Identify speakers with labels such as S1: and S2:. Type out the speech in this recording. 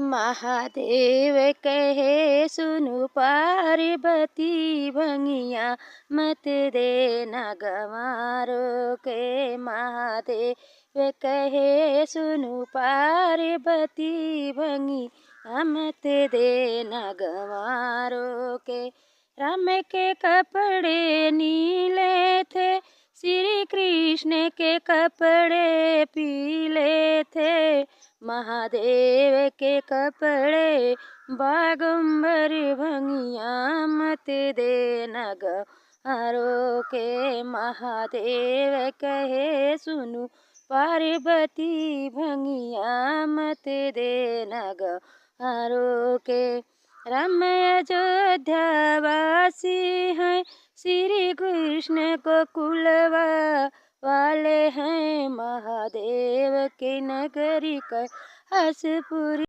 S1: महादेव कहे सुनु पार्वती भंगिया मत देना गंवारों के। महादेव कहे सुनु पार्वती भंगिया मत देना गंवारों के। राम के कपड़े नीले थे, श्री कृष्ण के कपड़े पीले थे। महादेव के कपड़े बागंबर भंगिया मत देना गंवारों के। महादेव कहे सुनु पार्वती भंगिया मत देना गंवारों के। राम अयोध्या वासी हैं, श्री कृष्ण को कुलवा वाले हैं। महादेव की नगरी कैलाशपुरी